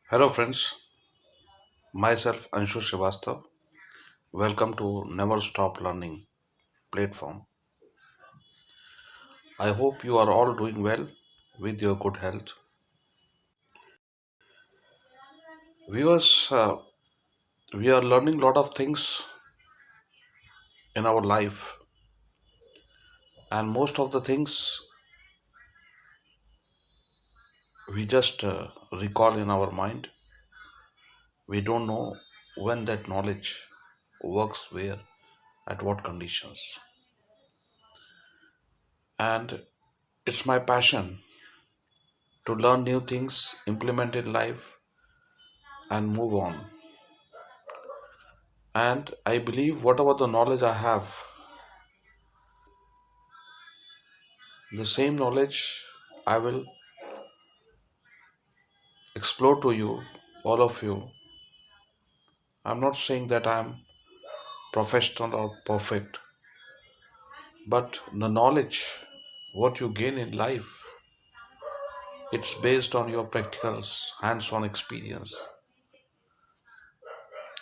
Hello, friends. Myself Anshu Srivastav. Welcome to Never Stop Learning platform. I hope you are all doing well with your good health. Viewers, we are learning a lot of things in our life, and most of the things we just recall in our mind. We don't know when that knowledge works where, at what conditions. And it's my passion to learn new things, implement in life, and move on. And I believe whatever the knowledge I have, the same knowledge I will explore to you, all of you. I'm not saying that I'm professional or perfect, but the knowledge, what you gain in life, it's based on your practical hands-on experience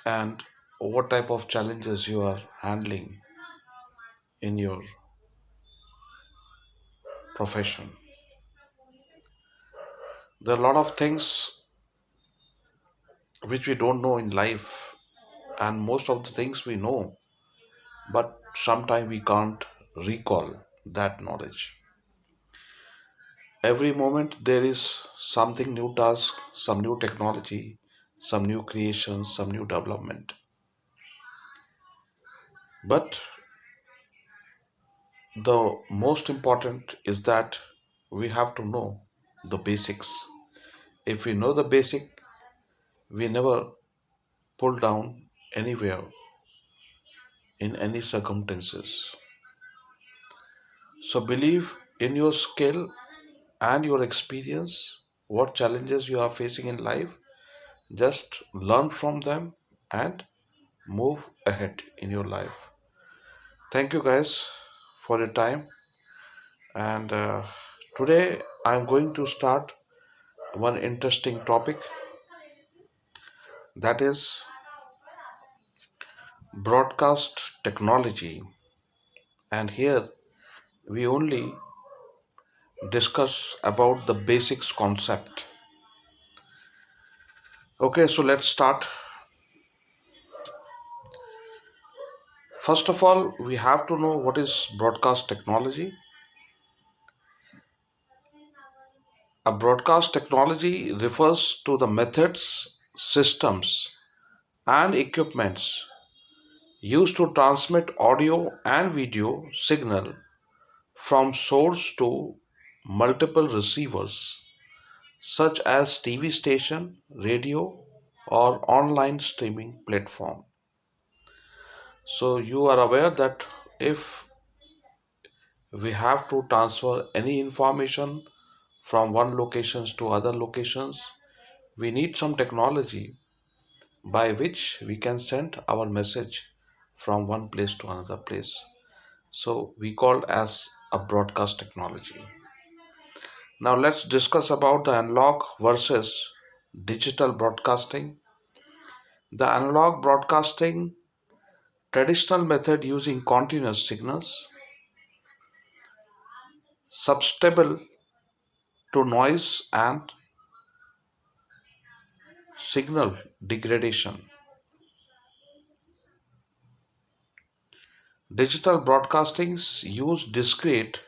and what type of challenges you are handling in your profession. There are a lot of things which we don't know in life, and most of the things we know, but sometimes we can't recall that knowledge. Every moment there is something new task, some new technology, some new creation, some new development. But the most important is that we have to know the basics. If we know the basic, we never pull down anywhere in any circumstances. So believe in your skill and your experience, what challenges you are facing in life. Just learn from them and move ahead in your life. Thank you guys for your time. And today I'm going to start one interesting topic, that is broadcast technology. And here we only discuss about the basics concept. Okay, so let's start. First of all, we have to know what is broadcast technology. A broadcast technology refers to the methods, systems, and equipments used to transmit audio and video signal from source to multiple receivers such as TV station, radio, or online streaming platform. So you are aware that if we have to transfer any information from one locations to other locations, we need some technology by which we can send our message from one place to another place. So we call as a broadcast technology. Now let's discuss about the analog versus digital broadcasting. The analog broadcasting traditional method using continuous signals susceptible to noise and signal degradation. Digital broadcastings use discrete,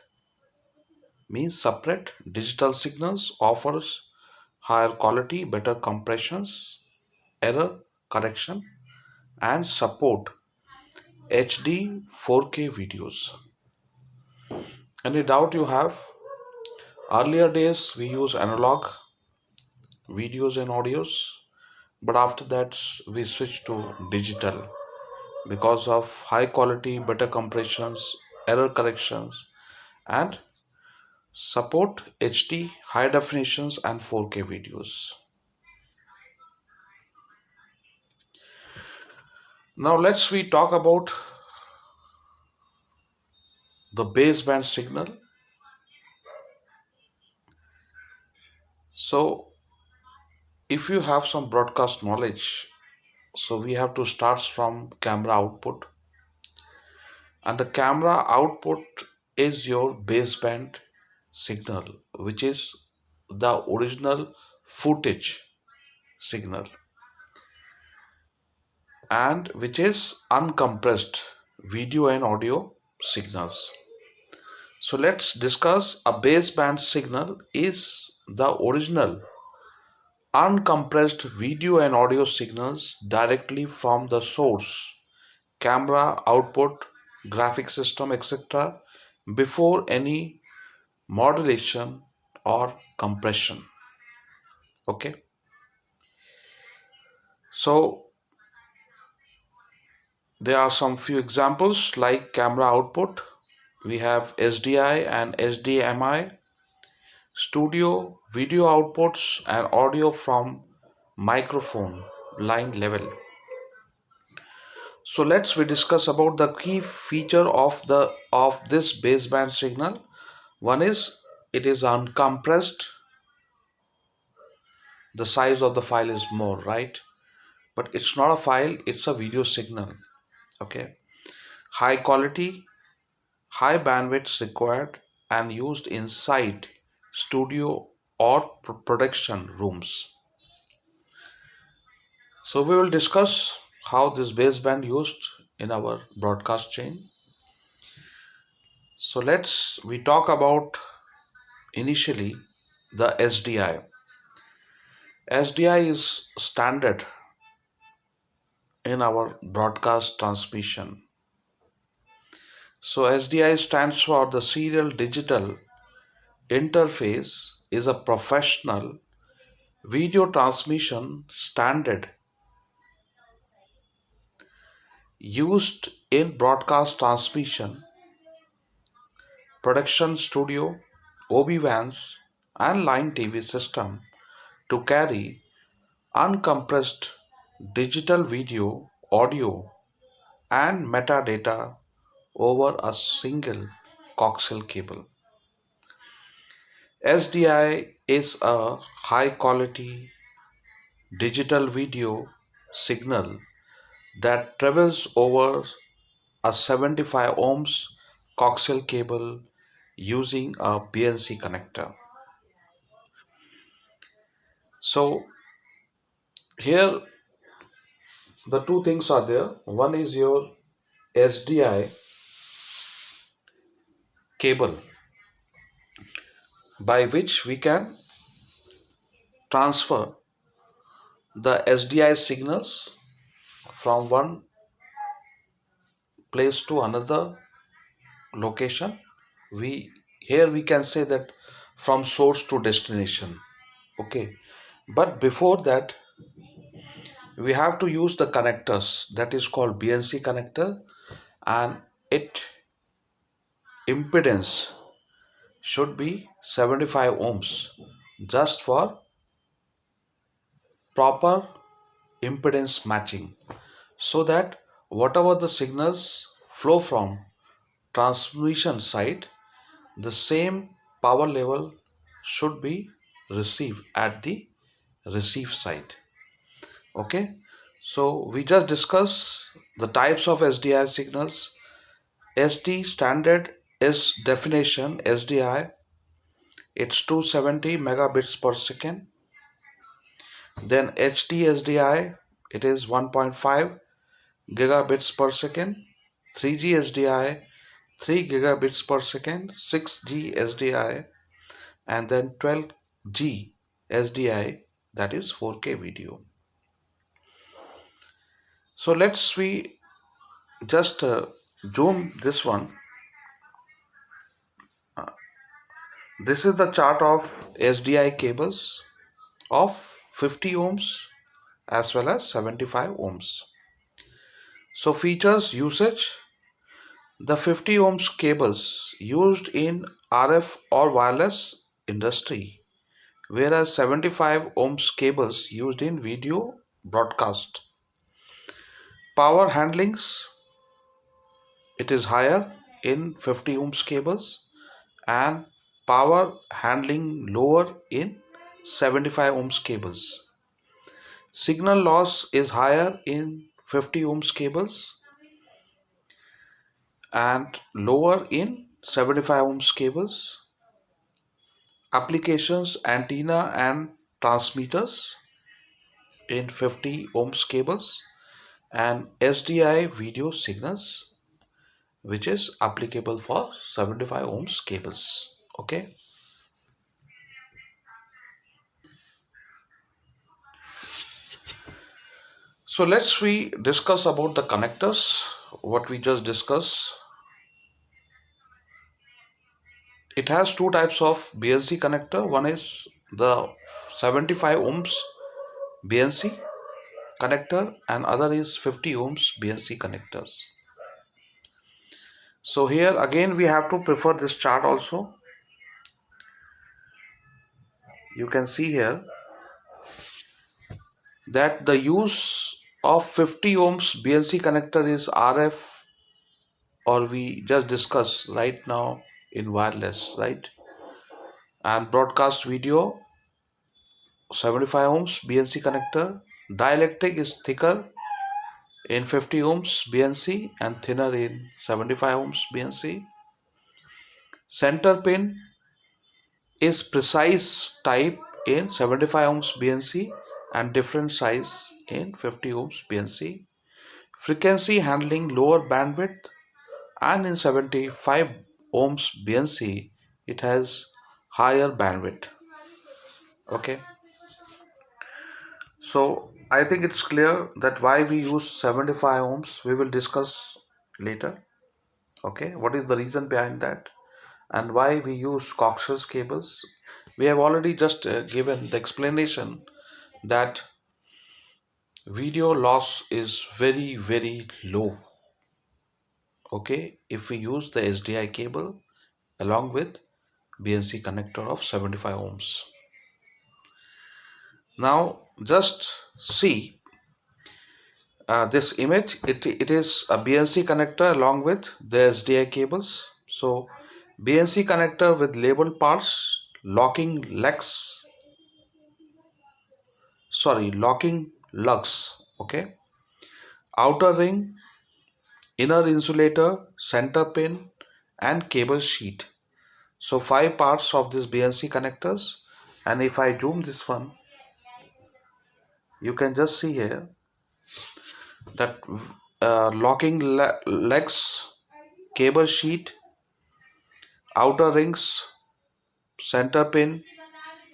means separate digital signals, offers higher quality, better compressions, error correction, and support HD 4K videos. Any doubt you have? Earlier days we use analog videos and audios, but after that we switched to digital because of high quality, better compressions, error corrections, and support HD, high definitions, and 4K videos. Now let's we talk about the baseband signal. So if you have some broadcast knowledge, so we have to start from camera output, and the camera output is your baseband signal, which is the original footage signal, and which is uncompressed video and audio signals. So let's discuss a baseband signal is the original uncompressed video and audio signals directly from the source, camera output, graphic system, etc., before any modulation or compression. Okay, so there are some few examples like camera output. We have SDI and HDMI, studio video outputs, and audio from microphone line level. So let's we discuss about the key feature of this baseband signal. One is it is uncompressed. The size of the file is more, right? But it's not a file, it's a video signal. Okay. High quality, high bandwidth required and used inside studio or production rooms. So we will discuss how this baseband used in our broadcast chain. So let's we talk about initially the SDI. SDI is standard in our broadcast transmission. So SDI stands for the serial digital interface, is a professional video transmission standard used in broadcast transmission, production studio, OB vans and line TV system to carry uncompressed digital video, audio and metadata over a single coaxial cable. SDI is a high quality digital video signal that travels over a 75 ohms coaxial cable using a BNC connector. So here the two things are there. One is your SDI cable by which we can transfer the SDI signals from one place to another location. We here we can say that from source to destination. Okay, but before that we have to use the connectors that is called BNC connector, and it impedance should be 75 ohms just for proper impedance matching, so that whatever the signals flow from transmission side, the same power level should be received at the receive side. Okay, so we just discussed the types of SDI signals. SD standard is definition SDI, it's 270 megabits per second. Then HD SDI, it is 1.5 gigabits per second. 3G SDI, 3 gigabits per second. 6G SDI, and then 12G SDI, that is 4K video. So let's we just zoom this one. This is the chart of SDI cables of 50 ohms as well as 75 ohms. So features usage: the 50 ohms cables used in RF or wireless industry, whereas 75 ohms cables used in video broadcast. Power handlings, it is higher in 50 ohms cables and power handling lower in 75 ohms cables. Signal loss is higher in 50 ohms cables and lower in 75 ohms cables. Applications: antenna and transmitters in 50 ohms cables, and SDI video signals, which is applicable for 75 ohms cables. Okay. So let's we discuss about the connectors. What we just discussed. It has two types of BNC connector. One is the 75 ohms BNC connector and other is 50 ohms BNC connectors. So here again we have to prefer this chart also. You can see here that the use of 50 ohms BNC connector is RF, or we just discussed right now in wireless, right? And broadcast video 75 ohms BNC connector. Dielectric is thicker in 50 ohms BNC and thinner in 75 ohms BNC. Center pin is precise type in 75 ohms BNC and different size in 50 ohms BNC. Frequency handling lower bandwidth, and in 75 ohms BNC it has higher bandwidth. Okay, so I think it's clear that why we use 75 ohms we will discuss later. Okay, what is the reason behind that and why we use coaxial cables? We have already just given the explanation that video loss is very low, okay, if we use the SDI cable along with BNC connector of 75 ohms. Now just see this image. It is a BNC connector along with the SDI cables. So BNC connector with labeled parts, locking lugs, okay, outer ring, inner insulator, center pin, and cable sheet. So 5 parts of this BNC connectors, and if I zoom this one, you can just see here that locking legs, cable sheet, outer rings, center pin,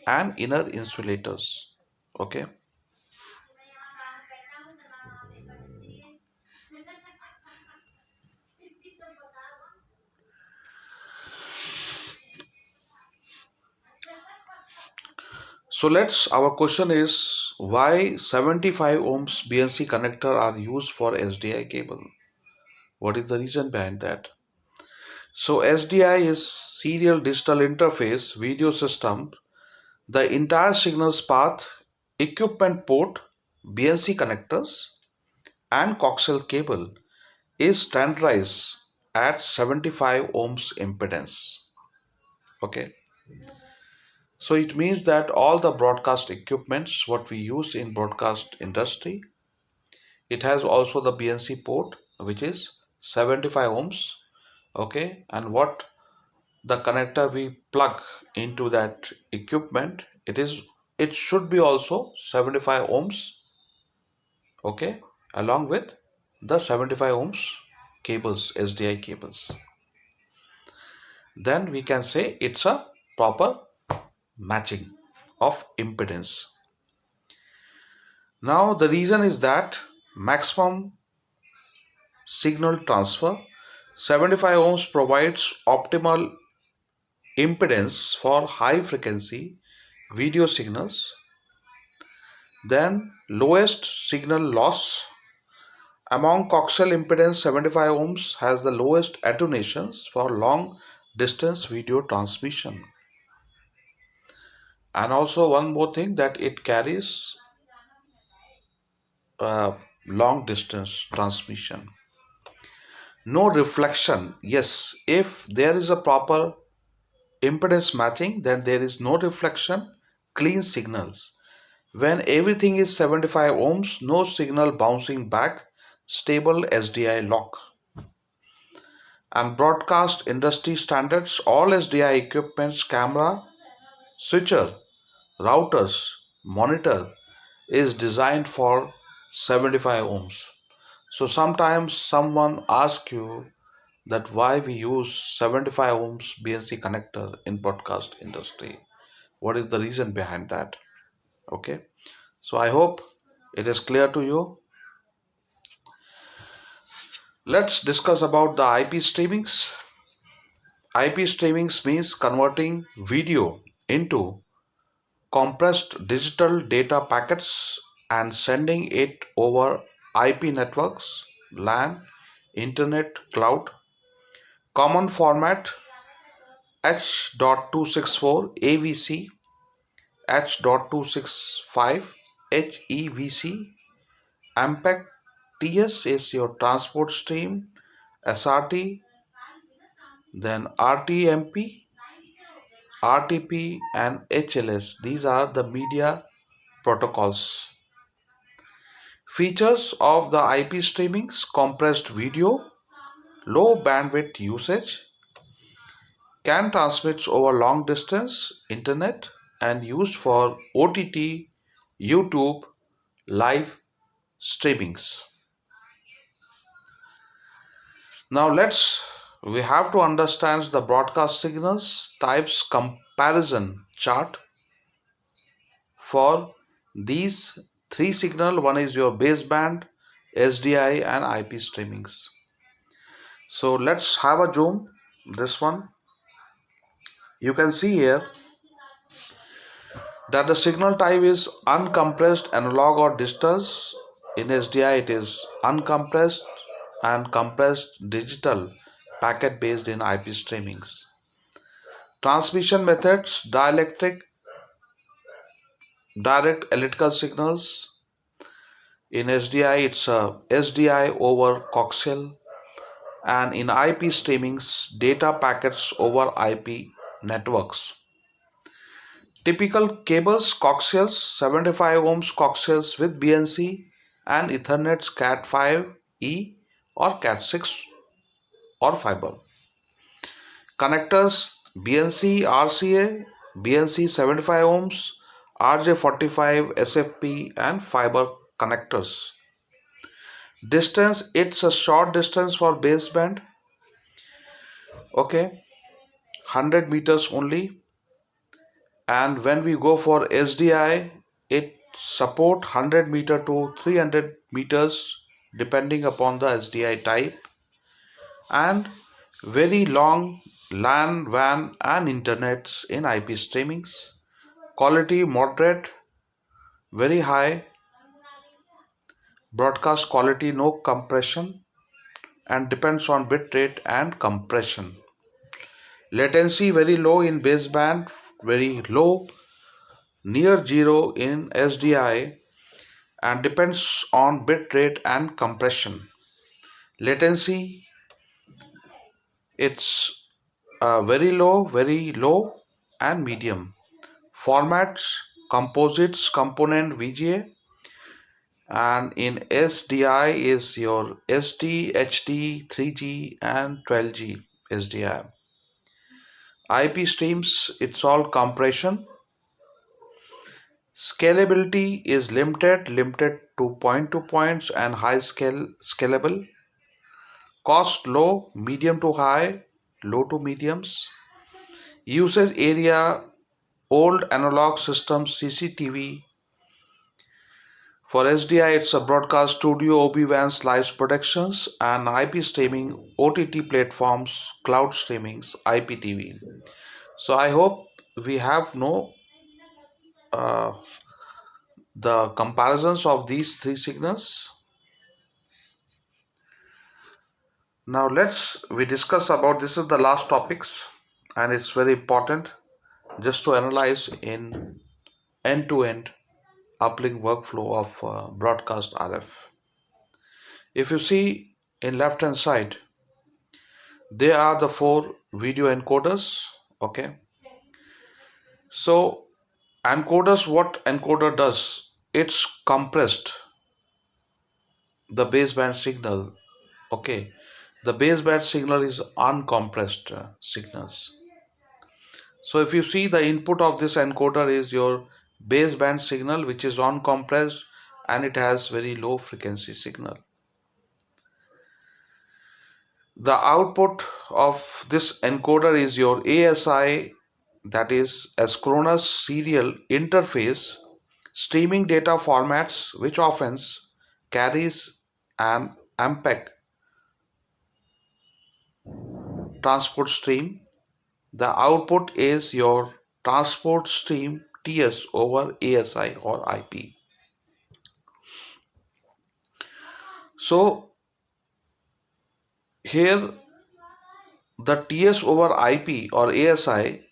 and inner insulators. Okay. So our question is why 75 ohms BNC connector are used for SDI cable? What is the reason behind that? So SDI is serial digital interface video system. The entire signals path, equipment port, BNC connectors, and coaxial cable is standardized at 75 ohms impedance. Okay. So it means that all the broadcast equipments what we use in broadcast industry, it has also the BNC port which is 75 ohms. Okay. And what the connector we plug into that equipment, it should be also 75 ohms, okay, along with the 75 ohms cables, SDI cables. Then we can say it's a proper matching of impedance. Now the reason is that maximum signal transfer, 75 ohms provides optimal impedance for high frequency video signals. Then lowest signal loss. Among coaxial impedance, 75 ohms has the lowest attenuations for long distance video transmission. And also one more thing, that it carries long distance transmission. No reflection. Yes, if there is a proper impedance matching, then there is no reflection, clean signals. When everything is 75 ohms, no signal bouncing back, stable SDI lock. And broadcast industry standards, all SDI equipments, camera, switcher, routers, monitor is designed for 75 ohms. So sometimes someone asks you that why we use 75 ohms BNC connector in broadcast industry. What is the reason behind that? Okay. So I hope it is clear to you. Let's discuss about the IP streamings. IP streamings means converting video into compressed digital data packets and sending it over IP networks, LAN, Internet, cloud. Common format H.264 AVC, H.265 HEVC, MPEG. TS is your transport stream, SRT, then RTMP, RTP, and HLS. These are the media protocols. Features of the IP streamings: compressed video, low bandwidth usage, can transmit over long distance internet, and used for OTT, YouTube, live streamings. Now we have to understand the broadcast signals types comparison chart for these three signal. One is your baseband, SDI, and IP streamings. So let's have a zoom. This one, you can see here that the signal type is uncompressed analog or digital. In SDI it is uncompressed and compressed digital packet based in IP streamings. Transmission methods: direct electrical signals. In SDI it's a SDI over coaxial, and in IP streamings data packets over IP networks. Typical cables: coaxials, 75 ohms coaxials with BNC and Ethernet Cat5e or Cat6 or fiber. Connectors: BNC RCA, BNC 75 ohms, RJ45 SFP, and fiber connectors. Distance: it's a short distance for baseband, okay, 100 meters only. And when we go for SDI, it support 100 meter to 300 meters depending upon the SDI type, and very long LAN, WAN, and internets in IP streamings. Quality moderate, very high. Broadcast quality no compression, and depends on bit rate and compression. Latency very low in baseband, very low, near zero in SDI, and depends on bit rate and compression. Latency, it's very low and medium. Formats: composites, component, VGA, and in SDI is your SD, HD, 3G, and 12G SDI. IP streams, it's all compression. Scalability is limited to point to points and high scalable. Cost low, medium to high, low to mediums. Usage area: old analog systems, CCTV. For SDI, it's a broadcast studio, OB-WANs, live productions, and IP streaming, OTT platforms, cloud streamings, IPTV. So I hope we have know uh, the comparisons of these three signals. Now we discuss about, this is the last topics, and it's very important just to analyze in end-to-end uplink workflow of broadcast RF. If you see in left hand side, there are the four video encoders. Okay, so encoders, what encoder does, it's compressed, the baseband signal. Okay, the baseband signal is uncompressed signals. So if you see, the input of this encoder is your baseband signal, which is uncompressed, and it has very low frequency signal. The output of this encoder is your ASI, that is asynchronous serial interface streaming data formats, which often carries an MPEG transport stream. The output is your transport stream TS over ASI or IP. So here the TS over IP or ASI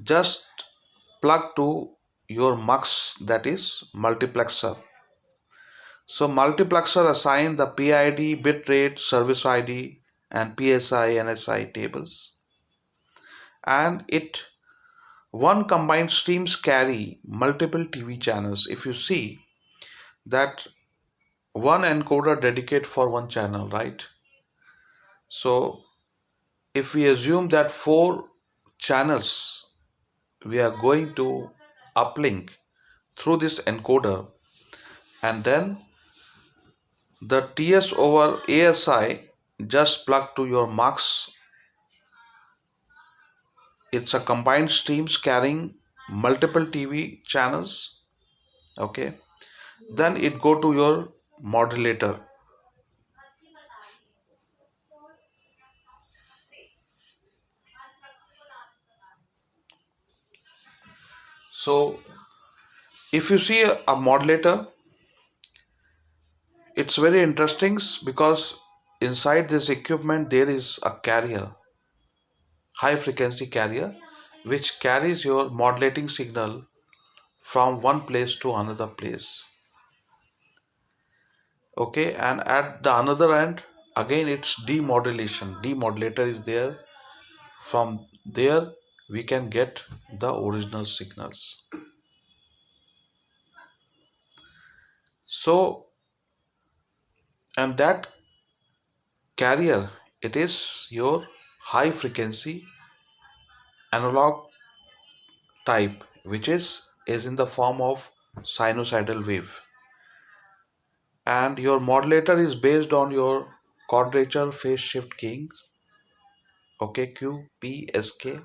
just plug to your MUX, that is multiplexer. So multiplexer assign the PID, bitrate, service ID and PSI, NSI tables, and it one combined streams carry multiple TV channels. If you see that one encoder dedicate for one channel, right? So if we assume that four channels we are going to uplink through this encoder, and then the TS over ASI just plug to your MUX. It's a combined streams carrying multiple TV channels. Okay, then it go to your modulator. So if you see a modulator, it's very interesting because inside this equipment there is a carrier, high frequency carrier, which carries your modulating signal from one place to another place. Okay, and at the another end again it's demodulation, demodulator is there. From there we can get the original signals. So, and that carrier, it is your high frequency analog type, which is in the form of sinusoidal wave, and your modulator is based on your quadrature phase shift keyings. Okay, Q P S K.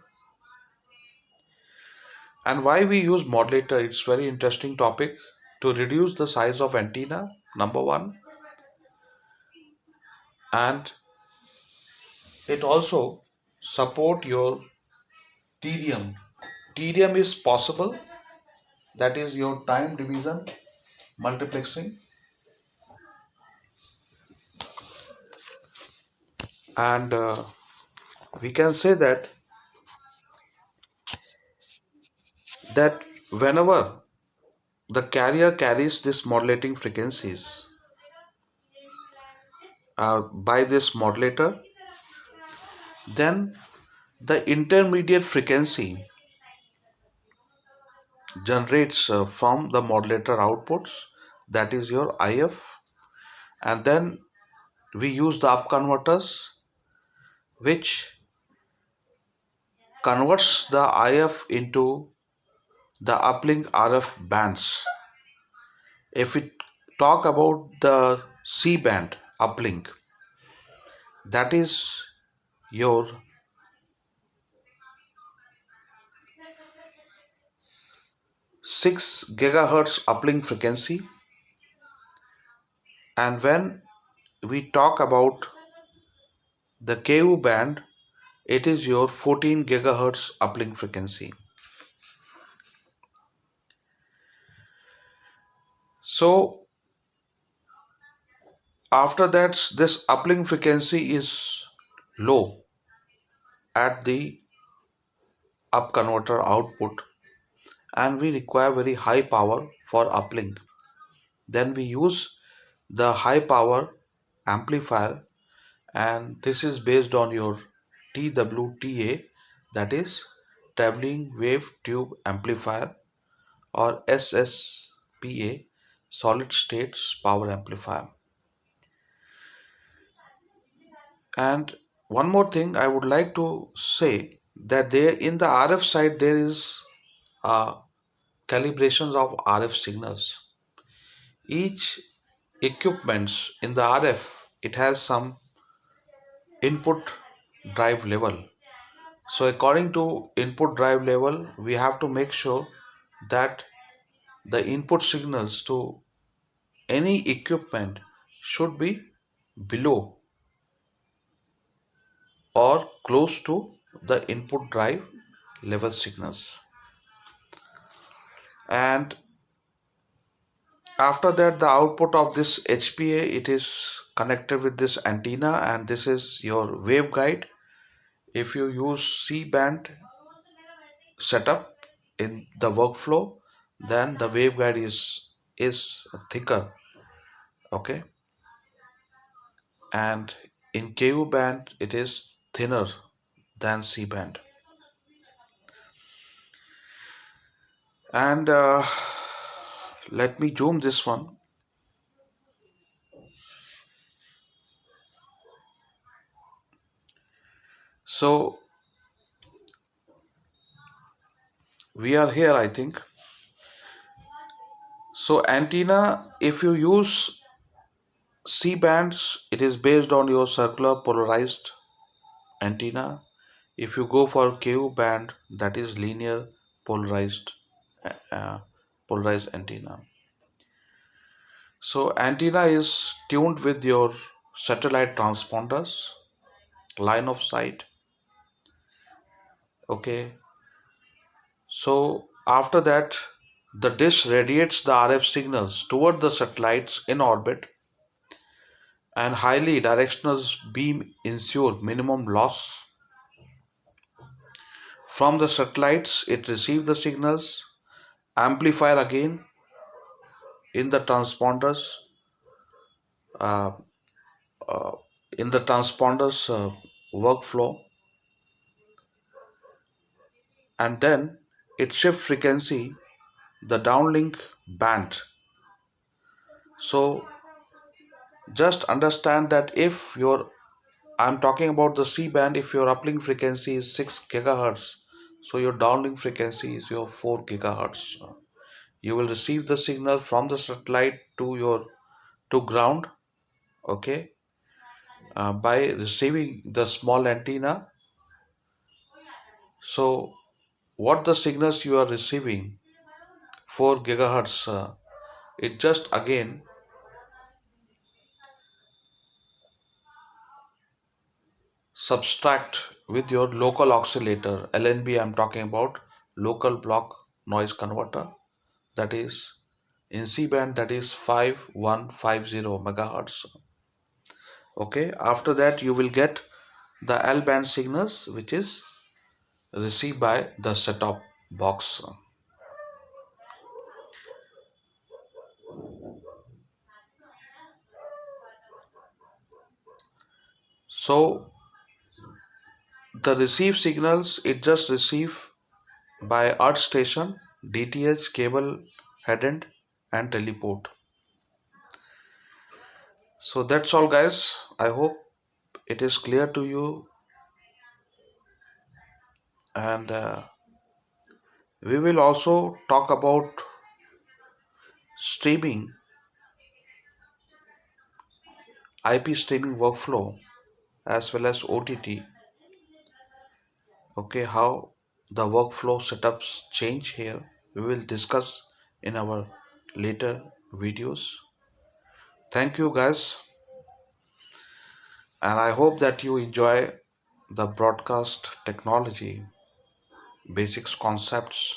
And why we use modulator, it's very interesting topic. To reduce the size of antenna, number one, and it also support your tedium. Tedium is possible, that is your time division multiplexing, and we can say that whenever the carrier carries this modulating frequencies by this modulator, then the intermediate frequency generates from the modulator outputs, that is your IF, and then we use the up converters which converts the IF into the uplink RF bands. If we talk about the C band uplink, that is your 6 gigahertz uplink frequency, and when we talk about the Ku band, it is your 14 gigahertz uplink frequency. So after that, this uplink frequency is low at the up converter output, and we require very high power for uplink. Then we use the high power amplifier, and this is based on your TWTA, that is traveling wave tube amplifier, or SSPA, solid state power amplifier. And one more thing I would like to say, that there in the RF side there is calibrations of RF signals. Each equipments in the RF, it has some input drive level. So according to input drive level, we have to make sure that the input signals to any equipment should be below or close to the input drive level signals. And after that, the output of this HPA, it is connected with this antenna, and this is your waveguide. If you use C band setup in the workflow, then the waveguide is thicker, okay, and in KU band it is thinner than C band. And let me zoom this one. So we are here, I think. So antenna, if you use C bands, it is based on your circular polarized antenna. If you go for KU band, that is linear polarized uh, polarized antenna. So antenna is tuned with your satellite transponders, line of sight. Okay. So after that, the dish radiates the RF signals toward the satellites in orbit, and highly directional beam ensure minimum loss. From the satellites, it receives the signals, amplifier again in the transponders, uh, uh, workflow, and then it shift frequency the downlink band. So just understand that if your I'm talking about the C band, if your uplink frequency is 6 gigahertz, so your downlink frequency is your 4 gigahertz. You will receive the signal from the satellite to your to ground, okay, by receiving the small antenna. So what the signals you are receiving, 4 gigahertz, it just again subtract with your local oscillator, LNB I'm talking about, local block noise converter, that is in C band, that is 5150 megahertz. Okay, after that you will get the L band signals, which is received by the set top box. So the receive signals, it just receive by earth station, DTH, cable headend, and teleport. So that's all, guys. I hope it is clear to you, and we will also talk about streaming, IP streaming workflow, as well as OTT. Okay, how the workflow setups change here. We will discuss in our later videos. Thank you, guys, and I hope that you enjoy the broadcast technology basics concepts.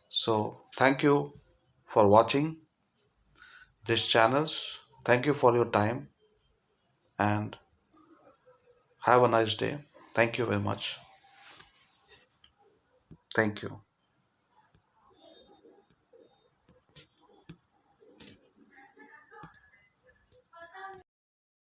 So, thank you for watching this channels. Thank you for your time, and have a nice day. Thank you very much. Thank you.